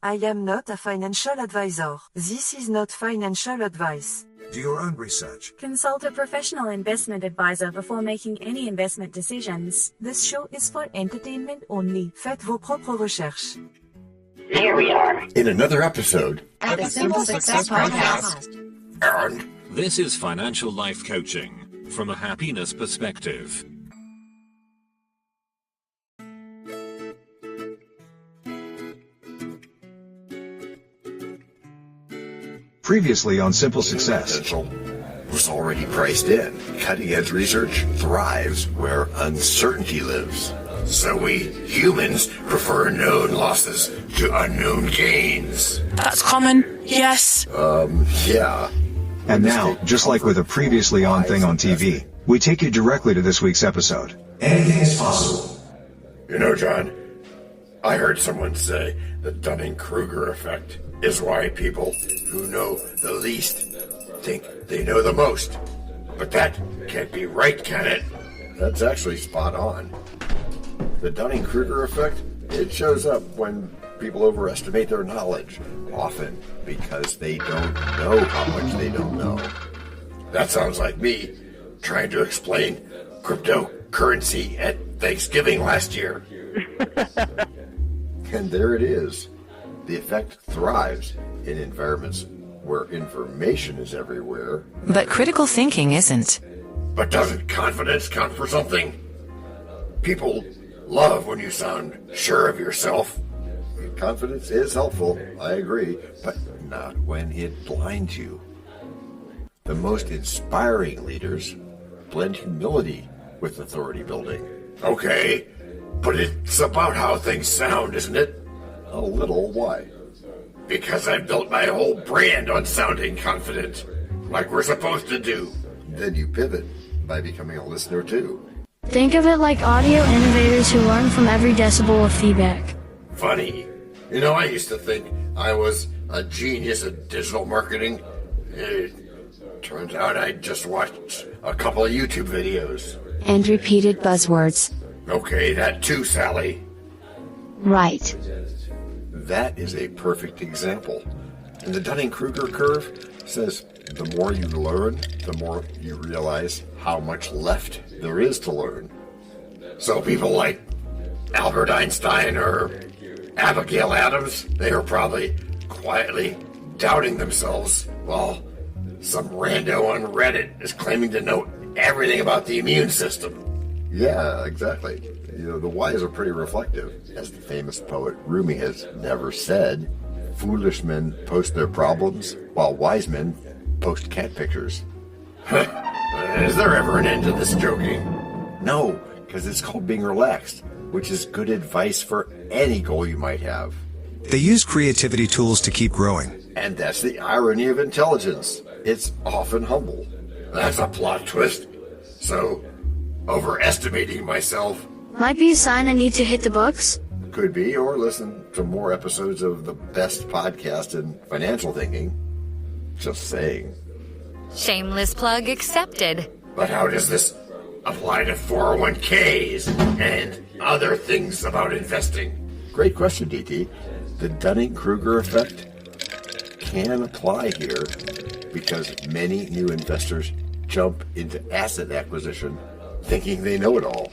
I am not a financial advisor. This is not financial advice. Do your own research. Consult a professional investment advisor before making any investment decisions. This show is for entertainment only. Faites vos propres recherches. Here we are in another episode at the Simple Success Podcast. And this is financial life coaching from a happiness perspective. Previously on Simple Success. Potential was already priced in. Cutting-edge research thrives where uncertainty lives. So we humans prefer known losses to unknown gains. That's common, yes. Yeah. And now, just like with a previously on thing on TV, we take you directly to this week's episode. Anything is possible. You know, John, I heard someone say the Dunning-Kruger effect is why people who know the least think they know the most. But that can't be right, can it? That's actually spot on. The Dunning-Kruger effect, it shows up when people overestimate their knowledge, often because they don't know how much they don't know. That sounds like me trying to explain cryptocurrency at Thanksgiving last year. And there it is. The effect thrives in environments where information is everywhere. But critical thinking isn't. But doesn't confidence count for something? People love when you sound sure of yourself. Confidence is helpful, I agree, but not when it blinds you. The most inspiring leaders blend humility with authority building. Okay, but it's about how things sound, isn't it? A little. Why? Because I've built my whole brand on sounding confident, like we're supposed to do. Then you pivot by becoming a listener too. Think of it like audio innovators who learn from every decibel of feedback. Funny. You know, I used to think I was a genius at digital marketing. It turns out I just watched a couple of YouTube videos. And repeated buzzwords. Okay, that too, Sally. Right. That is a perfect example. And the Dunning-Kruger curve says the more you learn, the more you realize how much left there is to learn. So people like Albert Einstein or Abigail Adams, they are probably quietly doubting themselves while some rando on Reddit is claiming to know everything about the immune system. Yeah, exactly. You know, the wise are pretty reflective. As the famous poet Rumi has never said, foolish men post their problems while wise men post cat pictures. Is there ever an end to this joking? No, because it's called being relaxed, which is good advice for any goal you might have. They use creativity tools to keep growing. And that's the irony of intelligence. It's often humble. That's a plot twist. So, overestimating myself Might be a sign I need to hit the books. could be, or listen to more episodes of the best podcast in financial thinking. Just saying. Shameless plug accepted. But how does this apply to 401ks and other things about investing? Great question, DT. The Dunning-Kruger effect can apply here because many new investors jump into asset acquisition thinking they know it all.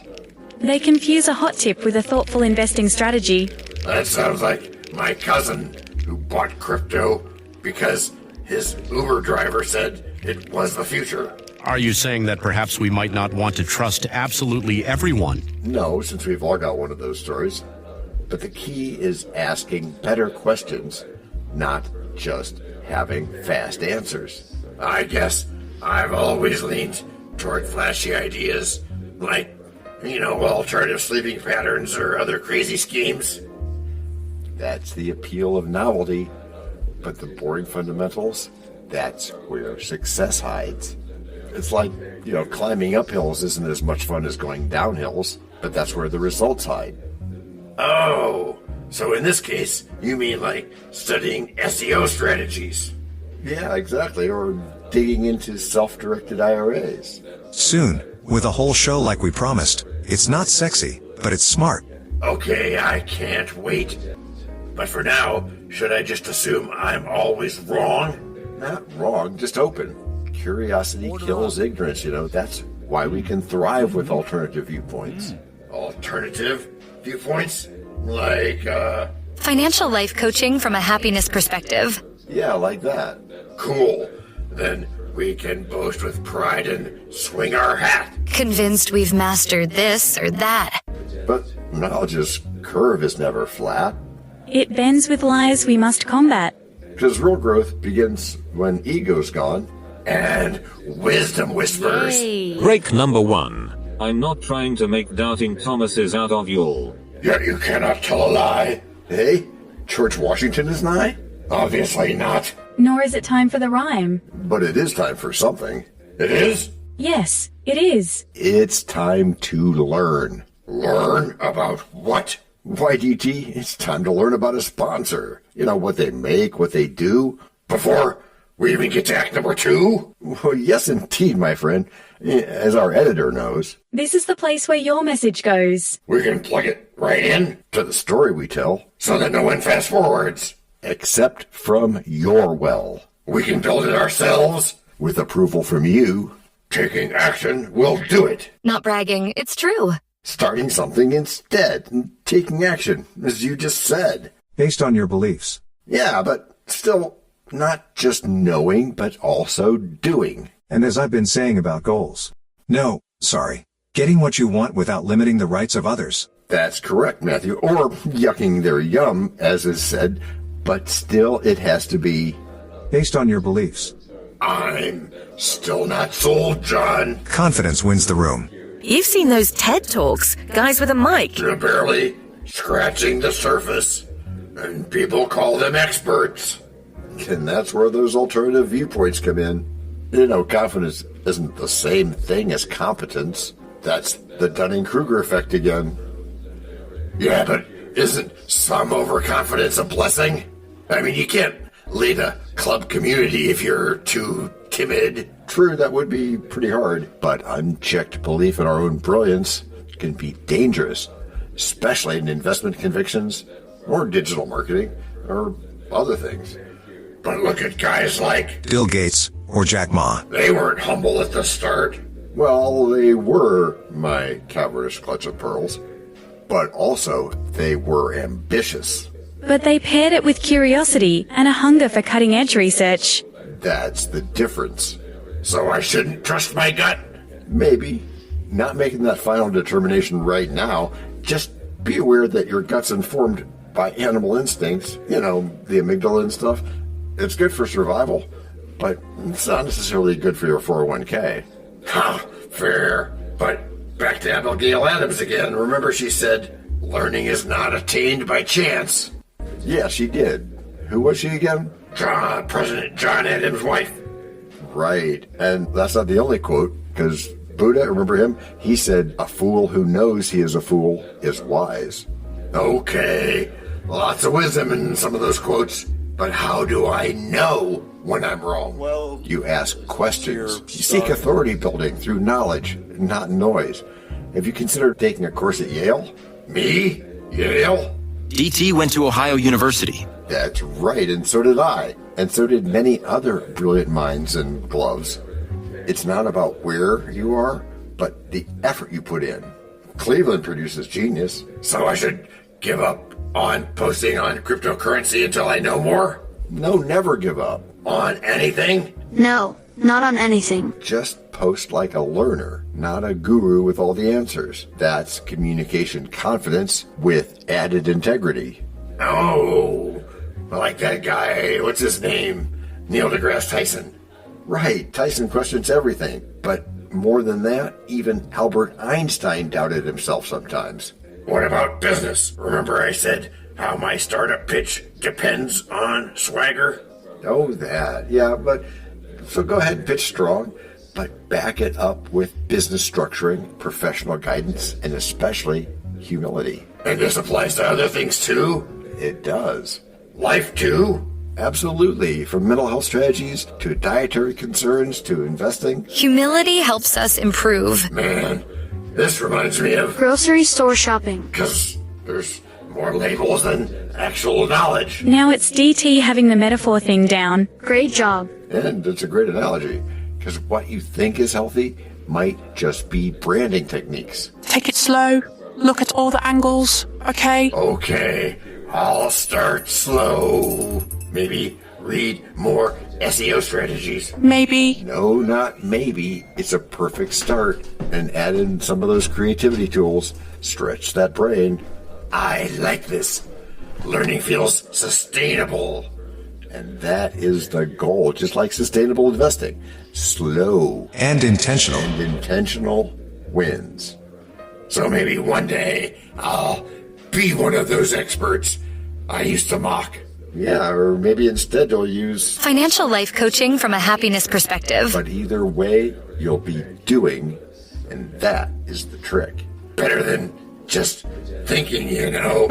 They confuse a hot tip with a thoughtful investing strategy. That sounds like my cousin who bought crypto because his Uber driver said it was the future. Are you saying that perhaps we might not want to trust absolutely everyone? No, since we've all got one of those stories. But the key is asking better questions, not just having fast answers. I guess I've always leaned toward flashy ideas, like, alternative sleeping patterns or other crazy schemes. That's the appeal of novelty. But the boring fundamentals, that's where success hides. It's like, climbing up hills isn't as much fun as going down hills, but that's where the results hide. Oh, so in this case, you mean like studying SEO strategies? Yeah, exactly, or digging into self-directed IRAs. Soon, with a whole show like we promised. It's not sexy, but it's smart. Okay, I can't wait. But for now, should I just assume I'm always wrong? Not wrong, just open. Curiosity kills ignorance, That's why we can thrive with alternative viewpoints. Alternative viewpoints? Like, Financial life coaching from a happiness perspective. Yeah, like that. Cool. Then we can boast with pride and swing our hat. Convinced we've mastered this or that. But knowledge's curve is never flat. It bends with lies we must combat. Because real growth begins when ego's gone and wisdom whispers. Break number 1. I'm not trying to make doubting Thomases out of y'all. Yet you cannot tell a lie. Hey, George Washington is nigh? Obviously not. Nor is it time for the rhyme. But it is time for something. It is? Yes, it is. It's time to learn. Learn about what? Why, DT, it's time to learn about a sponsor. What they make, what they do. Before we even get to act number 2? Well, yes, indeed, my friend. As our editor knows. This is the place where your message goes. We can plug it right in to the story we tell so that no one fast forwards. Except from your well. We can build it ourselves with approval from you. Taking action will do it. Not bragging, it's true. Starting something instead and taking action, as you just said. Based on your beliefs. Yeah, but still not just knowing, but also doing. And as I've been saying about goals. No, sorry. Getting what you want without limiting the rights of others. That's correct, Matthew. Or yucking their yum, as is said. But still, it has to be based on your beliefs. I'm still not sold, John. Confidence wins the room. You've seen those TED Talks, guys with a mic. You're barely scratching the surface, and people call them experts. And that's where those alternative viewpoints come in. Confidence isn't the same thing as competence. That's the Dunning-Kruger effect again. Yeah, but isn't some overconfidence a blessing? I mean, you can't lead a club community if you're too timid. True, that would be pretty hard, but unchecked belief in our own brilliance can be dangerous, especially in investment convictions or digital marketing or other things. But look at guys like Bill Gates or Jack Ma. They weren't humble at the start. Well, they were my cavernous clutch of pearls, but also they were ambitious. But they paired it with curiosity and a hunger for cutting-edge research. That's the difference. So I shouldn't trust my gut? Maybe. Not making that final determination right now. Just be aware that your gut's informed by animal instincts. The amygdala and stuff. It's good for survival, but it's not necessarily good for your 401k. Fair. But back to Abigail Adams again. Remember she said, learning is not attained by chance. Yeah, she did. Who was she again? President John Adams' wife. Right. And that's not the only quote, because Buddha, remember him? He said, a fool who knows he is a fool is wise. Okay. Lots of wisdom in some of those quotes. But how do I know when I'm wrong? Well, you ask questions. You seek authority building through knowledge, not noise. Have you considered taking a course at Yale? Me? Yale? DT went to Ohio University. That's right, and so did I. And so did many other brilliant minds and gloves. It's not about where you are, but the effort you put in. Cleveland produces genius. So I should give up on posting on cryptocurrency until I know more? No, never give up. On anything? No, not on anything. Just post like a learner, not a guru with all the answers. That's communication confidence with added integrity. Oh, like that guy, what's his name? Neil deGrasse Tyson. Right, Tyson questions everything. But more than that, even Albert Einstein doubted himself sometimes. What about business? Remember I said how my startup pitch depends on swagger? Oh, that. Yeah, but so go ahead and pitch strong, but back it up with business structuring, professional guidance, and especially humility. And this applies to other things too? It does. Life too? Absolutely. From mental health strategies to dietary concerns to investing. Humility helps us improve. Man, this reminds me of grocery store shopping. Because there's more labels than actual knowledge. Now it's DT having the metaphor thing down. Great job. And it's a great analogy, because what you think is healthy might just be branding techniques. Take it slow. Look at all the angles, okay? Okay, I'll start slow. Maybe read more SEO strategies. Maybe. No, not maybe. It's a perfect start. And add in some of those creativity tools. Stretch that brain. I like this. Learning feels sustainable. And that is the goal, just like sustainable investing. Slow. And intentional. And intentional wins. So maybe one day I'll be one of those experts I used to mock. Yeah, or maybe instead you'll use financial life coaching from a happiness perspective. But either way, you'll be doing, and that is the trick. Better than just thinking, you know.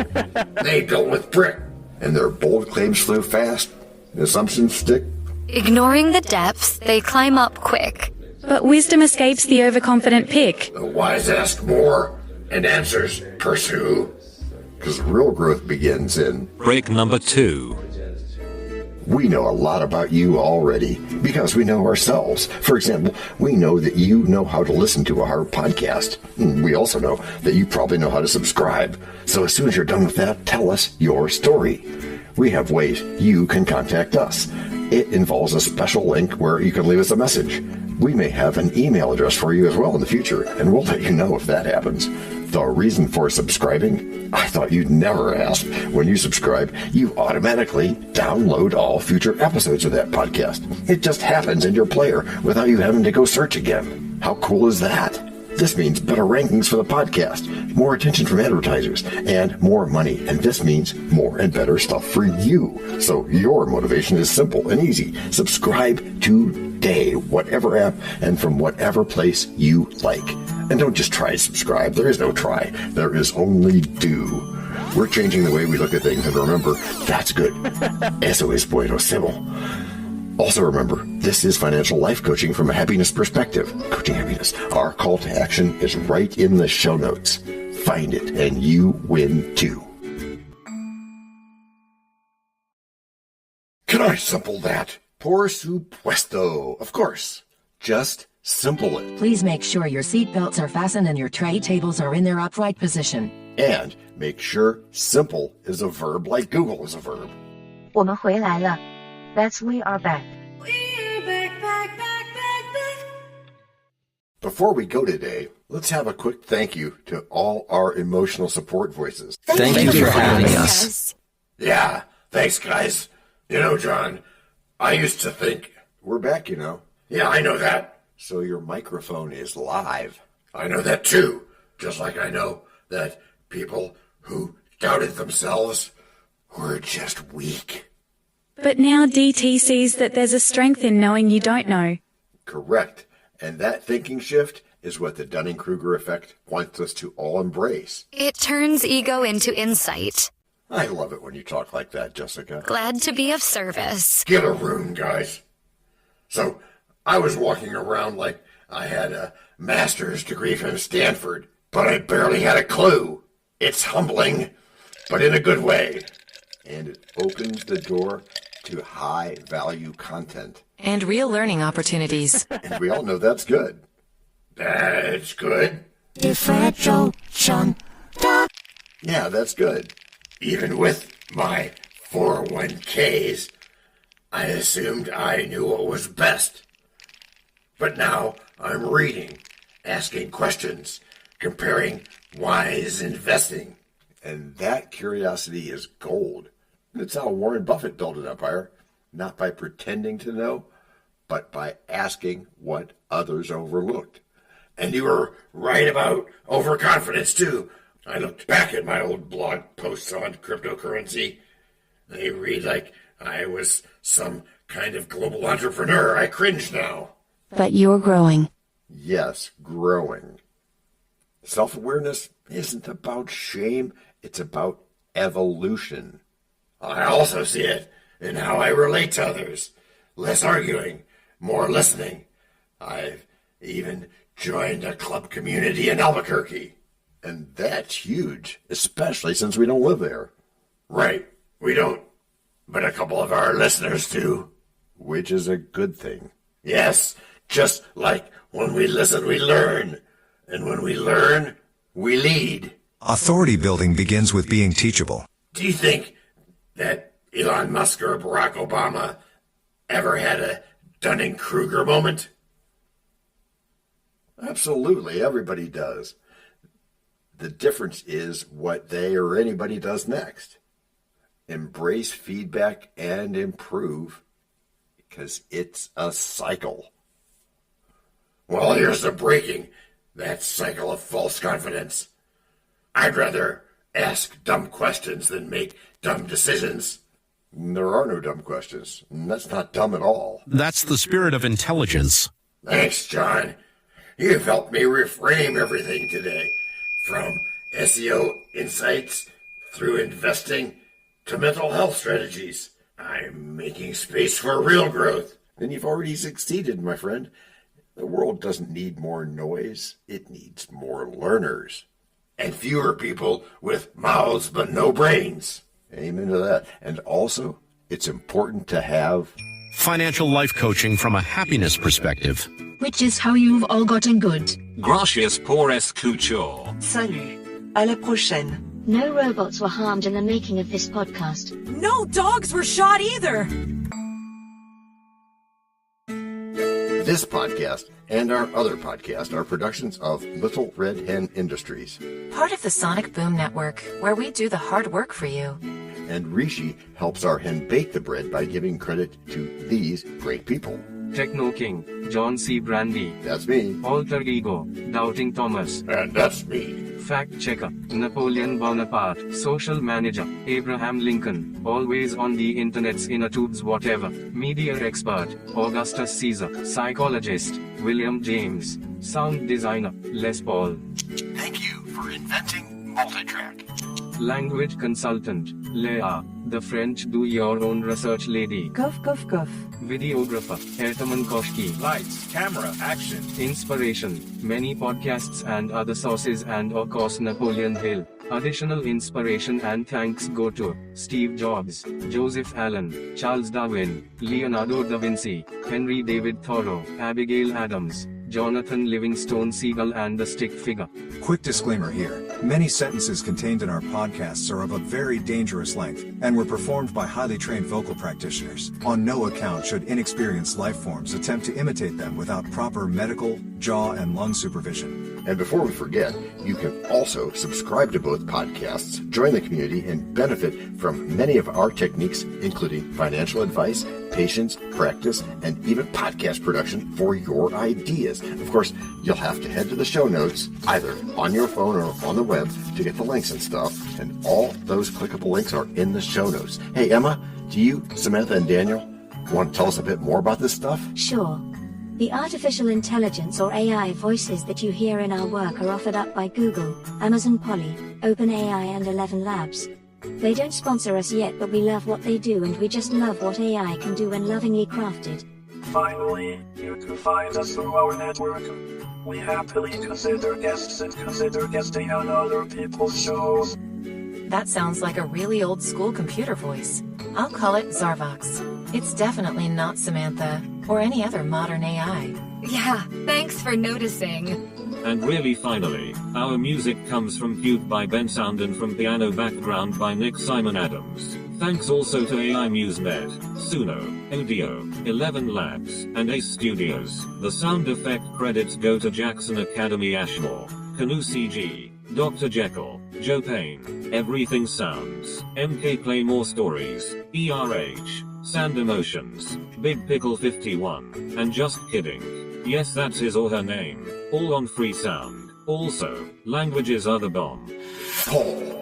They built with brick, and their bold claims flew fast. Assumptions stick. Ignoring the depths, they climb up quick. But wisdom escapes the overconfident pick. The wise ask more, and answers pursue. Because real growth begins in break number 2. We know a lot about you already because we know ourselves. For example, we know that you know how to listen to our podcast. We also know that you probably know how to subscribe. So as soon as you're done with that, tell us your story. We have ways you can contact us. It involves a special link where you can leave us a message. We may have an email address for you as well in the future, and we'll let you know if that happens. The reason for subscribing? I thought you'd never ask. When you subscribe, you automatically download all future episodes of that podcast. It just happens in your player without you having to go search again. How cool is that? This means better rankings for the podcast, more attention from advertisers, and more money. And this means more and better stuff for you. So your motivation is simple and easy. Subscribe today, whatever app and from whatever place you like. And don't just try to subscribe. There is no try. There is only do. We're changing the way we look at things. And remember, that's good. Eso es buenísimo. Also remember, this is financial life coaching from a happiness perspective. Coaching happiness. Our call to action is right in the show notes. Find it and you win too. Can I simple that? Por supuesto. Of course. Just simple it. Please make sure your seatbelts are fastened and your tray tables are in their upright position. And make sure simple is a verb like Google is a verb. 我们回来了. That's we are back. Before we go today, let's have a quick thank you to all our emotional support voices. Thank you for having us. Yeah, thanks guys. You know, John, I used to think, we're back, you know. Yeah, I know that. So your microphone is live. I know that too. Just like I know that people who doubted themselves were just weak. But now DT sees that there's a strength in knowing you don't know. Correct. And that thinking shift is what the Dunning-Kruger effect wants us to all embrace. It turns ego into insight. I love it when you talk like that, Jessica. Glad to be of service. Get a room, guys. So, I was walking around like I had a master's degree from Stanford, but I barely had a clue. It's humbling, but in a good way. And it opens the door to high-value content. And real learning opportunities. And we all know that's good. That's good. Differential, John. Yeah, that's good. Even with my 401ks, I assumed I knew what was best. But now I'm reading, asking questions, comparing wise investing. And that curiosity is gold. It's how Warren Buffett built an empire, not by pretending to know, but by asking what others overlooked. And you were right about overconfidence, too. I looked back at my old blog posts on cryptocurrency. They read like I was some kind of global entrepreneur. I cringe now. But you're growing. Yes, growing. Self-awareness isn't about shame. It's about evolution. I also see it in how I relate to others. Less arguing, more listening. I've even joined a club community in Albuquerque. And that's huge, especially since we don't live there. Right, we don't. But a couple of our listeners do. Which is a good thing. Yes, just like when we listen, we learn. And when we learn, we lead. Authority building begins with being teachable. Do you think that Elon Musk or Barack Obama ever had a Dunning-Kruger moment? Absolutely, everybody does. The difference is what they or anybody does next. Embrace feedback and improve, because it's a cycle. Well, here's the breaking. That cycle of false confidence. I'd rather ask dumb questions than make dumb decisions. There are no dumb questions. That's not dumb at all. That's the spirit of intelligence. Thanks, John. You've helped me reframe everything today. From SEO insights through investing to mental health strategies. I'm making space for real growth. And you've already succeeded, my friend. The world doesn't need more noise. It needs more learners. And fewer people with mouths but no brains. Amen to that. And also, it's important to have financial life coaching from a happiness perspective. Which is how you've all gotten good. Gracias por escuchar. Salut. À la prochaine. No robots were harmed in the making of this podcast. No dogs were shot either. This podcast and our other podcast are productions of Little Red Hen Industries. Part of the Sonic Boom Network, where we do the hard work for you. And Rishi helps our hen bake the bread by giving credit to these great people. Techno King, John Brandy. That's me. Alter Ego, Doubting Thomas. And that's me. Fact Checker, Napoleon Bonaparte. Social Manager, Abraham Lincoln. Always on the internet's inner tubes whatever. Media Expert, Augustus Caesar. Psychologist, William James. Sound Designer, Les Paul. Thank you for inventing multitrack. Language Consultant, Leah. The French do your own research lady. Cough, cough, cough. Videographer, Ertaman Koshki. Lights, camera, action. Inspiration, many podcasts and other sources and of course Napoleon Hill. Additional inspiration and thanks go to Steve Jobs, Joseph Allen, Charles Darwin, Leonardo da Vinci, Henry David Thoreau, Abigail Adams, Jonathan Livingstone Seagull and the Stick Figure. Quick disclaimer here. Many sentences contained in our podcasts are of a very dangerous length and were performed by highly trained vocal practitioners. On no account should inexperienced life forms attempt to imitate them without proper medical, jaw, and lung supervision. And before we forget, you can also subscribe to both podcasts, join the community, and benefit from many of our techniques, including financial advice, patience, practice, and even podcast production for your ideas. Of course, you'll have to head to the show notes, either on your phone or on the web, to get the links and stuff. And all those clickable links are in the show notes. Hey, Emma, do you, Samantha, and Daniel want to tell us a bit more about this stuff? Sure. The artificial intelligence or AI voices that you hear in our work are offered up by Google, Amazon Polly, OpenAI and ElevenLabs. They don't sponsor us yet, but we love what they do and we just love what AI can do when lovingly crafted. Finally, you can find us through our network. We happily consider guests and consider guesting on other people's shows. That sounds like a really old school computer voice. I'll call it Zarvox. It's definitely not Samantha, or any other modern AI. Yeah, thanks for noticing. And really finally, our music comes from Cube by Ben Sound and from Piano Background by Nick Simon Adams. Thanks also to AI MuseNet, Suno, Audio, ElevenLabs, and Ace Studios. The sound effect credits go to Jackson Academy Ashmore, Canoe CG, Dr. Jekyll, Joe Payne, Everything Sounds, MK Play More Stories, ERH, Sand Emotions, Big Pickle 51, and Just Kidding. Yes, that's his or her name. All on free sound. Also, languages are the bomb. Paul.